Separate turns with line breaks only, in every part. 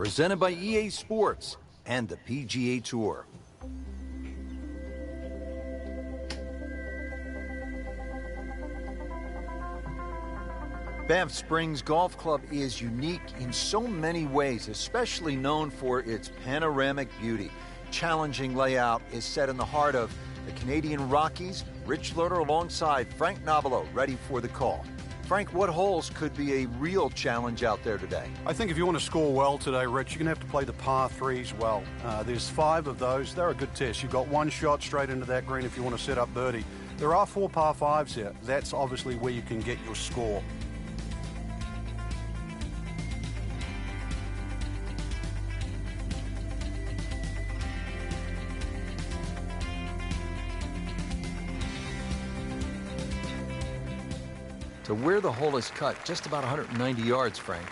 presented by EA Sports and the PGA Tour. Banff Springs Golf Club is unique in so many ways, especially known for its panoramic beauty. Challenging layout is set in the heart of the Canadian Rockies. Rich Loader alongside Frank Nobilo, ready for the call. Frank, what holes could be a real challenge out there today?
I think if you want to score well today, Rich, you're going to have to play the par threes well. There's 5 of those. They're a good test. You've got 1 shot straight into that green if you want to set up birdie. There are 4 par 5s here. That's obviously where you can get your score.
To where the hole is cut, just about 190 yards, Frank.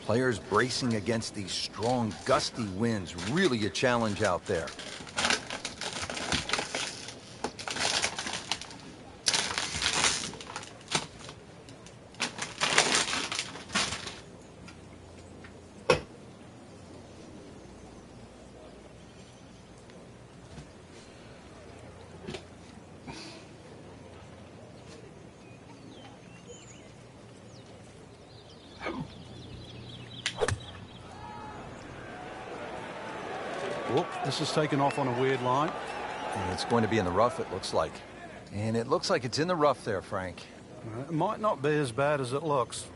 Players bracing against these strong, gusty winds. Really a challenge out there.
Whoop, this is taken off on a weird line.
And it's going to be in the rough, it looks like. And it looks like it's in the rough there, Frank.
It might not be as bad as it looks.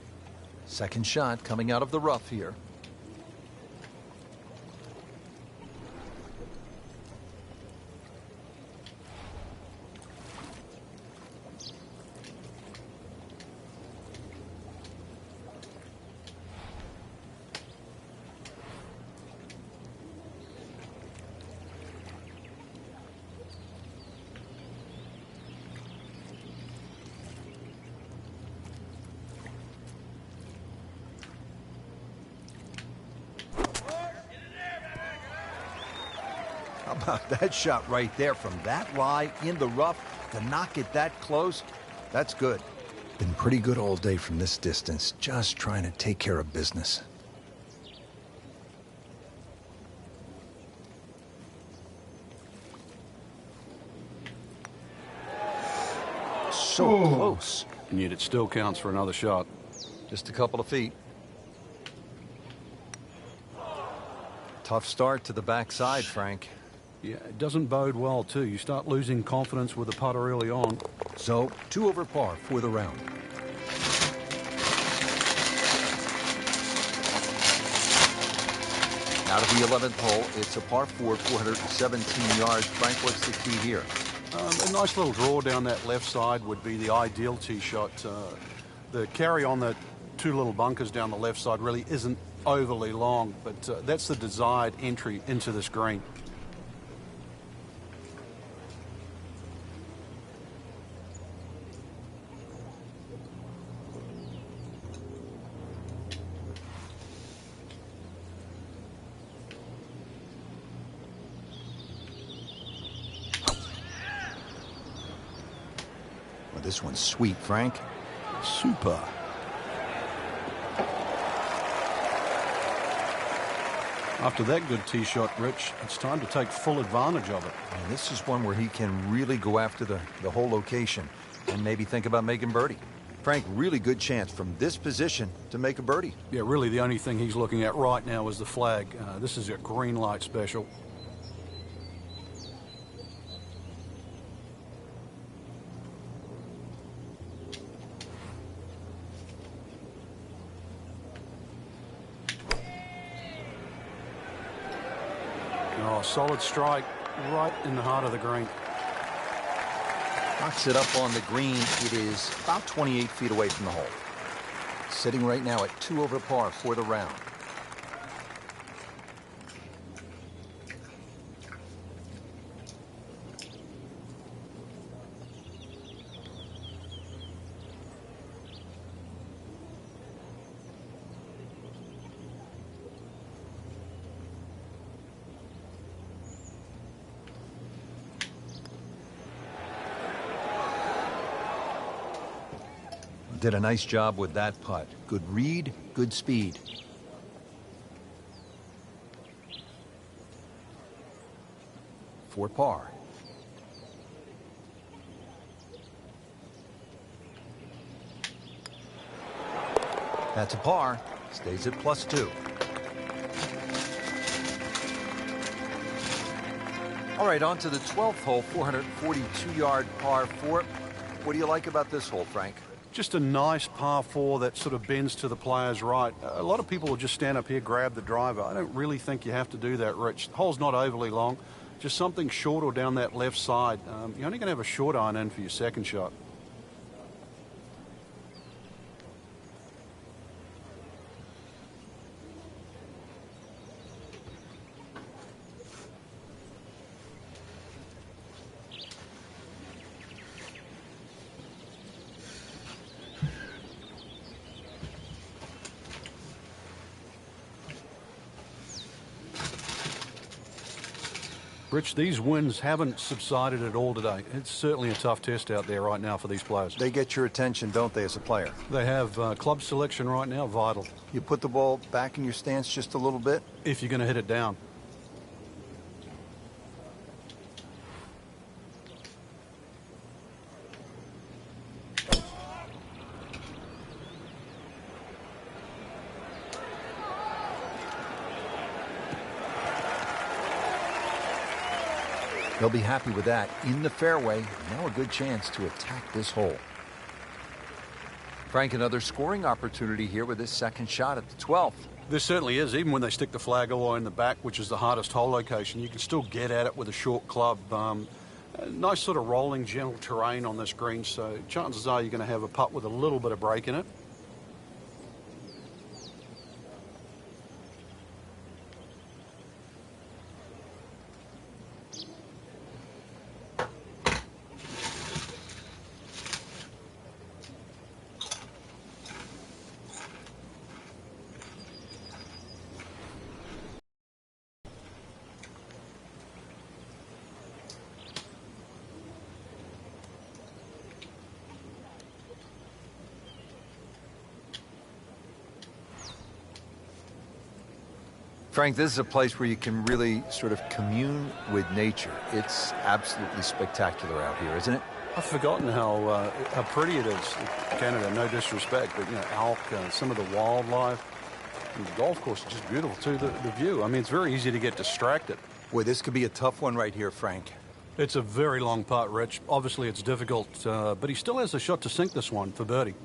Second shot coming out of the rough here. How about that shot right there from that lie in the rough to knock it that close? That's good. Been pretty good all day from this distance, just trying to take care of business. So close.
And yet it still counts for another shot.
Just a couple of feet. Tough start to the backside, Frank.
Yeah, it doesn't bode well, too. You start losing confidence with the putter early on.
So, 2 over par for the round. Out of the 11th hole, it's a par 4, 417 yards. Frank, what's the key here?
A nice little draw down that left side would be the ideal tee shot. The carry on the 2 little bunkers down the left side really isn't overly long, but that's the desired entry into this green.
Well, this one's sweet, Frank.
Super. After that good tee shot, Rich, it's time to take full advantage of it.
And this is one where he can really go after the whole location and maybe think about making birdie. Frank, really good chance from this position to make a birdie.
Yeah, really the only thing he's looking at right now is the flag. This is a green light special. Oh, solid strike right in the heart of the green.
Knocks it up on the green. It is about 28 feet away from the hole. Sitting right now at 2 over par for the round. Did a nice job with that putt. Good read, good speed. For par. That's a par. Stays at +2. All right, on to the 12th hole, 442-yard par 4. What do you like about this hole, Frank?
Just a nice par 4 that sort of bends to the player's right. A lot of people will just stand up here, grab the driver. I don't really think you have to do that, Rich. The hole's not overly long. Just something short or down that left side. You're only going to have a short iron in for your second shot. Rich, these winds haven't subsided at all today. It's certainly a tough test out there right now for these players.
They get your attention, don't they, as a player?
They have club selection right now, vital.
You put the ball back in your stance just a little bit?
If you're going to hit it down.
They'll be happy with that. In the fairway, now a good chance to attack this hole. Frank, another scoring opportunity here with this second shot at the 12th.
This certainly is. Even when they stick the flag all the way in the back, which is the hardest hole location, you can still get at it with a short club. Nice sort of rolling, gentle terrain on this green, so chances are you're going to have a putt with a little bit of break in it.
Frank, this is a place where you can really sort of commune with nature. It's absolutely spectacular out here, isn't it?
I've forgotten how pretty it is. Canada, no disrespect, but, you know, elk, some of the wildlife. And the golf course is just beautiful, too, the view. I mean, it's very easy to get distracted.
Boy, this could be a tough one right here, Frank.
It's a very long putt, Rich. Obviously, it's difficult, but he still has a shot to sink this one for birdie.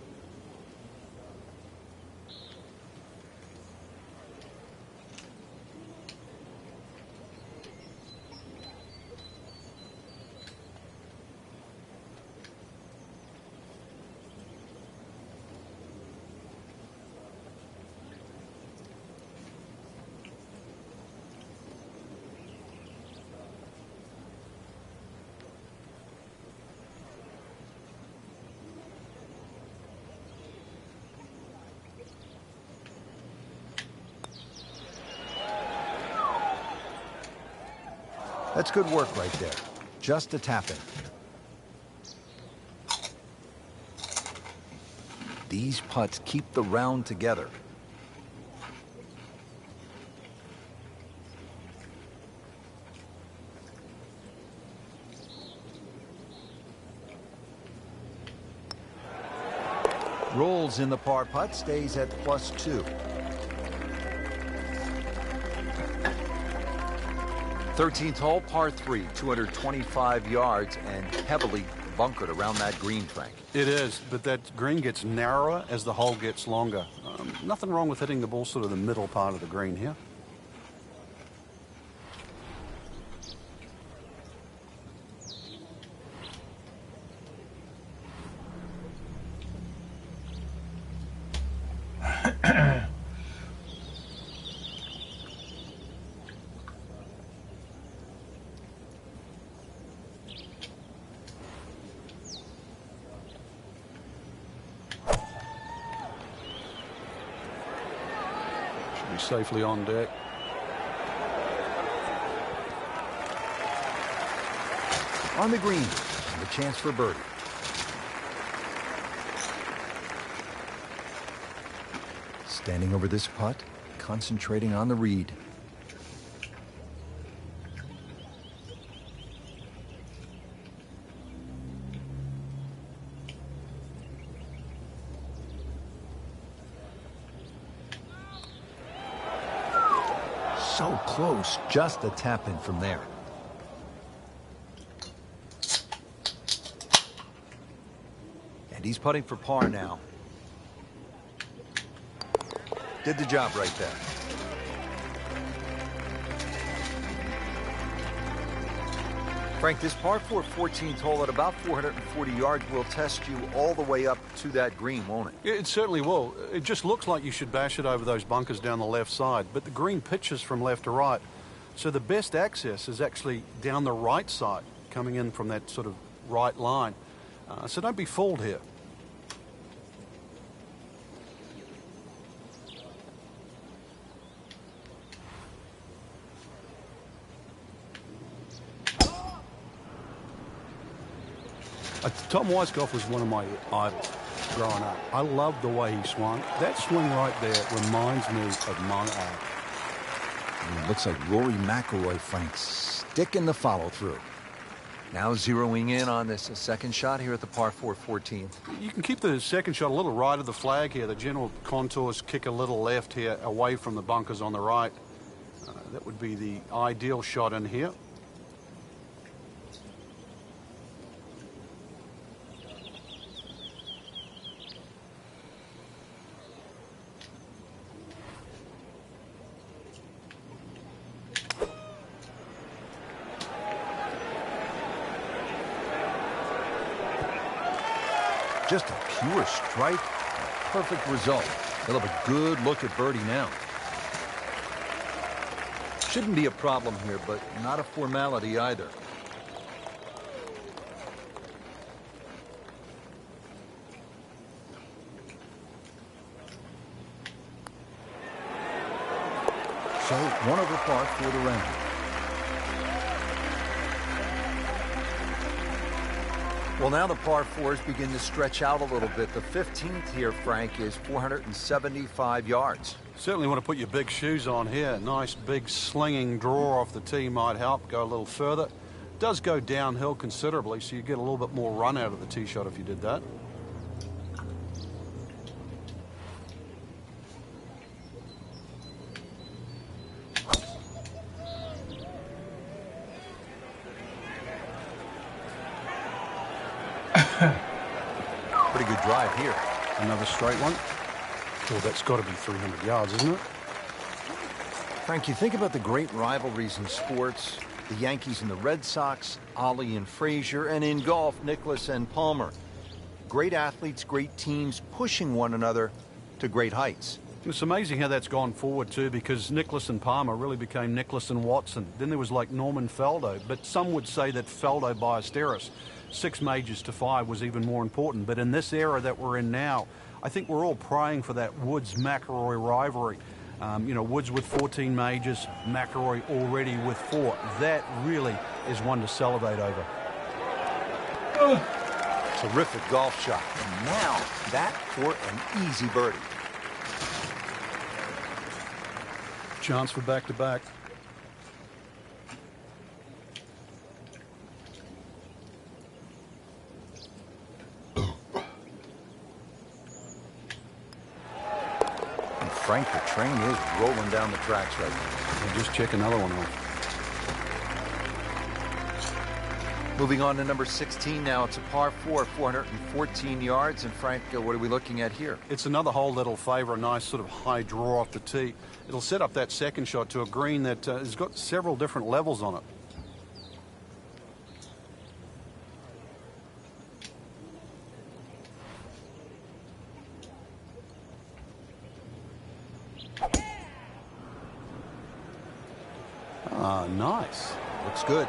That's good work right there. Just a tap-in. These putts keep the round together. Rolls in the par putt, stays at +2. 13th hole, par 3, 225 yards and heavily bunkered around that green, Frank.
It is, but that green gets narrower as the hole gets longer. Nothing wrong with hitting the ball sort of the middle part of the green here. Be safely on deck.
On the green, and a chance for birdie. Standing over this putt, concentrating on the read. So close, just a tap in from there. And he's putting for par now. Did the job right there. Frank, this par 4 14th hole at about 440 yards will test you all the way up to that green, won't it?
It certainly will. It just looks like you should bash it over those bunkers down the left side, but the green pitches from left to right. So the best access is actually down the right side, coming in from that sort of right line. So don't be fooled here. Tom Weiskopf was one of my idols growing up. I loved the way he swung. That swing right there reminds me of Monaghan.
Looks like Rory McIlroy, Frank, sticking the follow-through. Now zeroing in on this second shot here at the par 4 14th.
You can keep the second shot a little right of the flag here. The general contours kick a little left here away from the bunkers on the right. That would be the ideal shot in here.
Just a pure strike, a perfect result. He'll have a good look at birdie now. Shouldn't be a problem here, but not a formality either. So, 1 over par for the round. Well, now the par 4s begin to stretch out a little bit. The 15th here, Frank, is 475 yards.
Certainly want to put your big shoes on here. Nice big slinging draw off the tee might help. Go a little further. Does go downhill considerably, so you get a little bit more run out of the tee shot if you did that.
Pretty good drive here.
Another straight one. Well, that's got to be 300 yards, isn't it?
Frank, you think about the great rivalries in sports, the Yankees and the Red Sox, Ollie and Frazier, and in golf, Nicklaus and Palmer. Great athletes, great teams pushing one another to great heights.
It's amazing how that's gone forward too, because Nicklaus and Palmer really became Nicklaus and Watson. Then there was like Norman Faldo, but some would say that Faldo Ballesteros, 6 majors to 5, was even more important. But in this era that we're in now, I think we're all praying for that Woods-McIlroy rivalry. You know, Woods with 14 majors, McIlroy already with 4. That really is one to salivate over.
Terrific golf shot. And now that for an easy birdie.
Chance for back-to-back.
Frank, the train is rolling down the tracks right now.
And just check another one off.
Moving on to number 16 now. It's a par 4, 414 yards. And Frank, what are we looking at here?
It's another hole that'll favor a nice sort of high draw off the tee. It'll set up that second shot to a green that has got several different levels on it. Ah, nice.
Looks good.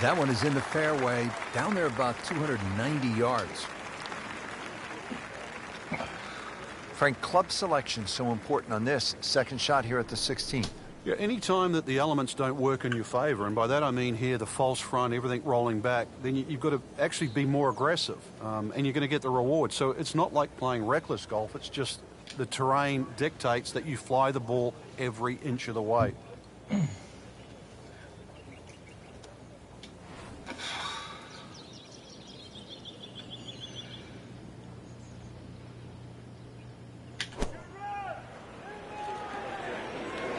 That one is in the fairway, down there about 290 yards. Frank, club selection so important on this second shot here at the 16th.
Yeah, any time that the elements don't work in your favor, and by that I mean here the false front, everything rolling back, then you've got to actually be more aggressive, and you're going to get the reward. So it's not like playing reckless golf. It's just the terrain dictates that you fly the ball every inch of the way.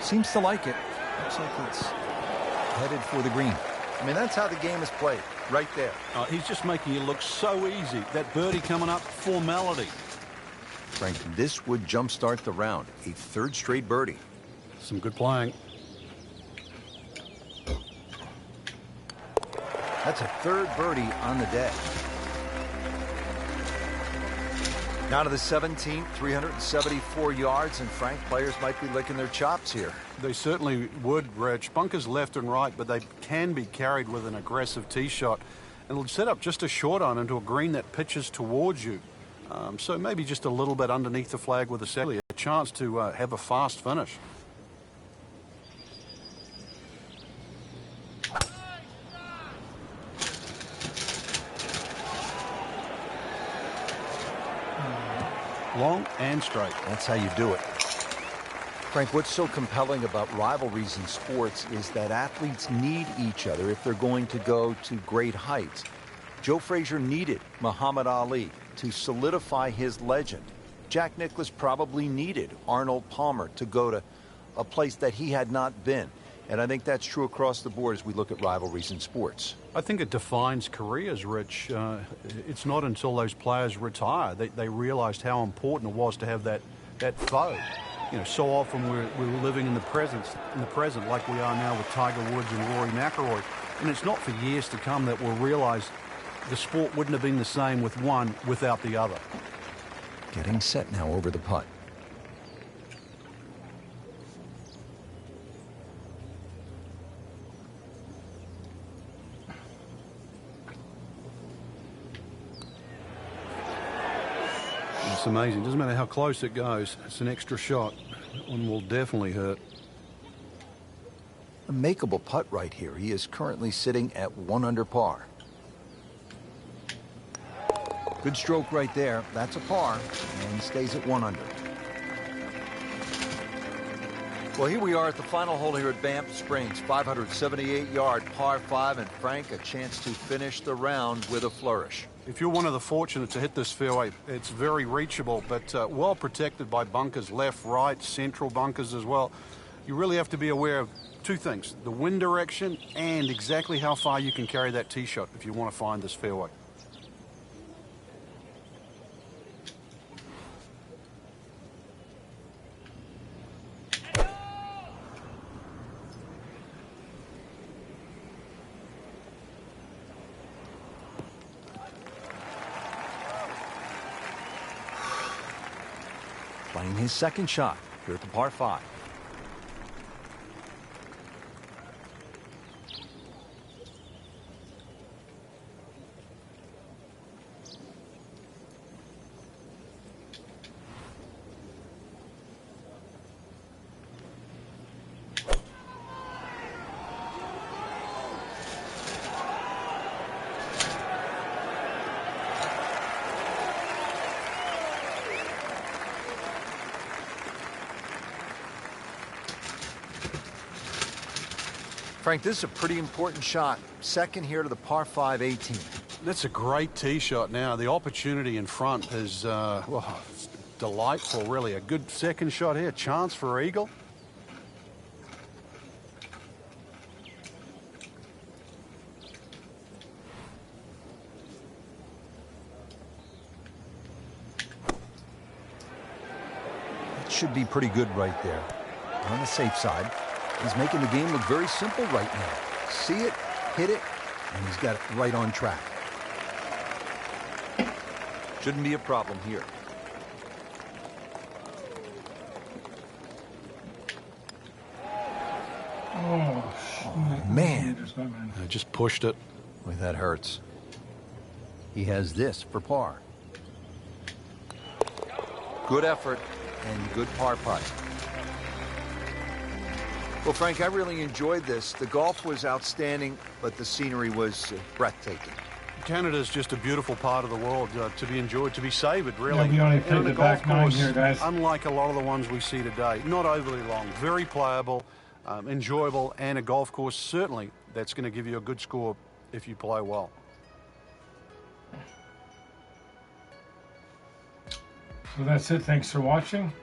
Seems to like it. Looks like it's headed for the green. I mean, that's how the game is played, right there.
He's just making it look so easy. That birdie coming up, formality.
Frank, this would jumpstart the round. A third straight birdie.
Some good playing.
That's a third birdie on the day. Now to the 17th, 374 yards, and Frank, players might be licking their chops here.
They certainly would, Rich. Bunkers left and right, but they can be carried with an aggressive tee shot. And it'll set up just a short iron into a green that pitches towards you. So maybe just a little bit underneath the flag with a chance to have a fast finish. Long and straight.
That's how you do it. Frank, what's so compelling about rivalries in sports is that athletes need each other if they're going to go to great heights. Joe Frazier needed Muhammad Ali to solidify his legend. Jack Nicklaus probably needed Arnold Palmer to go to a place that he had not been. And I think that's true across the board as we look at rivalries in sports.
I think it defines careers, Rich. It's not until those players retire that they realized how important it was to have that foe. You know, so often we're living in the present like we are now with Tiger Woods and Rory McIlroy. And it's not for years to come that we'll realize the sport wouldn't have been the same with one without the other.
Getting set now over the putt.
It's amazing. Doesn't matter how close it goes. It's an extra shot. That one will definitely hurt.
A makeable putt right here. He is currently sitting at 1 under par. Good stroke right there. That's a par, and he stays at 1 under. Well, here we are at the final hole here at Banff Springs. 578-yard par 5, and Frank, a chance to finish the round with a flourish.
If you're one of the fortunate to hit this fairway, it's very reachable, but well protected by bunkers, left, right, central bunkers as well. You really have to be aware of two things, the wind direction and exactly how far you can carry that tee shot if you want to find this fairway.
Playing his second shot here at the par 5. Frank, this is a pretty important shot. Second here to the par 5 18.
That's a great tee shot now. The opportunity in front is, well, it's delightful, really. A good second shot here. Chance for eagle.
It should be pretty good right there. On the safe side. He's making the game look very simple right now. See it, hit it, and he's got it right on track. Shouldn't be a problem here.
Oh,
man.
I just pushed it.
Boy, that hurts. He has this for par. good effort, and good par putt. Well, Frank, I really enjoyed this. The golf was outstanding, but the scenery was breathtaking.
Canada is just a beautiful part of the world to be enjoyed, to be savoured, really.
Yeah, we only
And
played
on
the
a golf
back nine
course,
here, guys.
unlike a lot of the ones we see today, not overly long, very playable, enjoyable, and a golf course certainly that's going to give you a good score if you play well.
So that's it. Thanks for watching.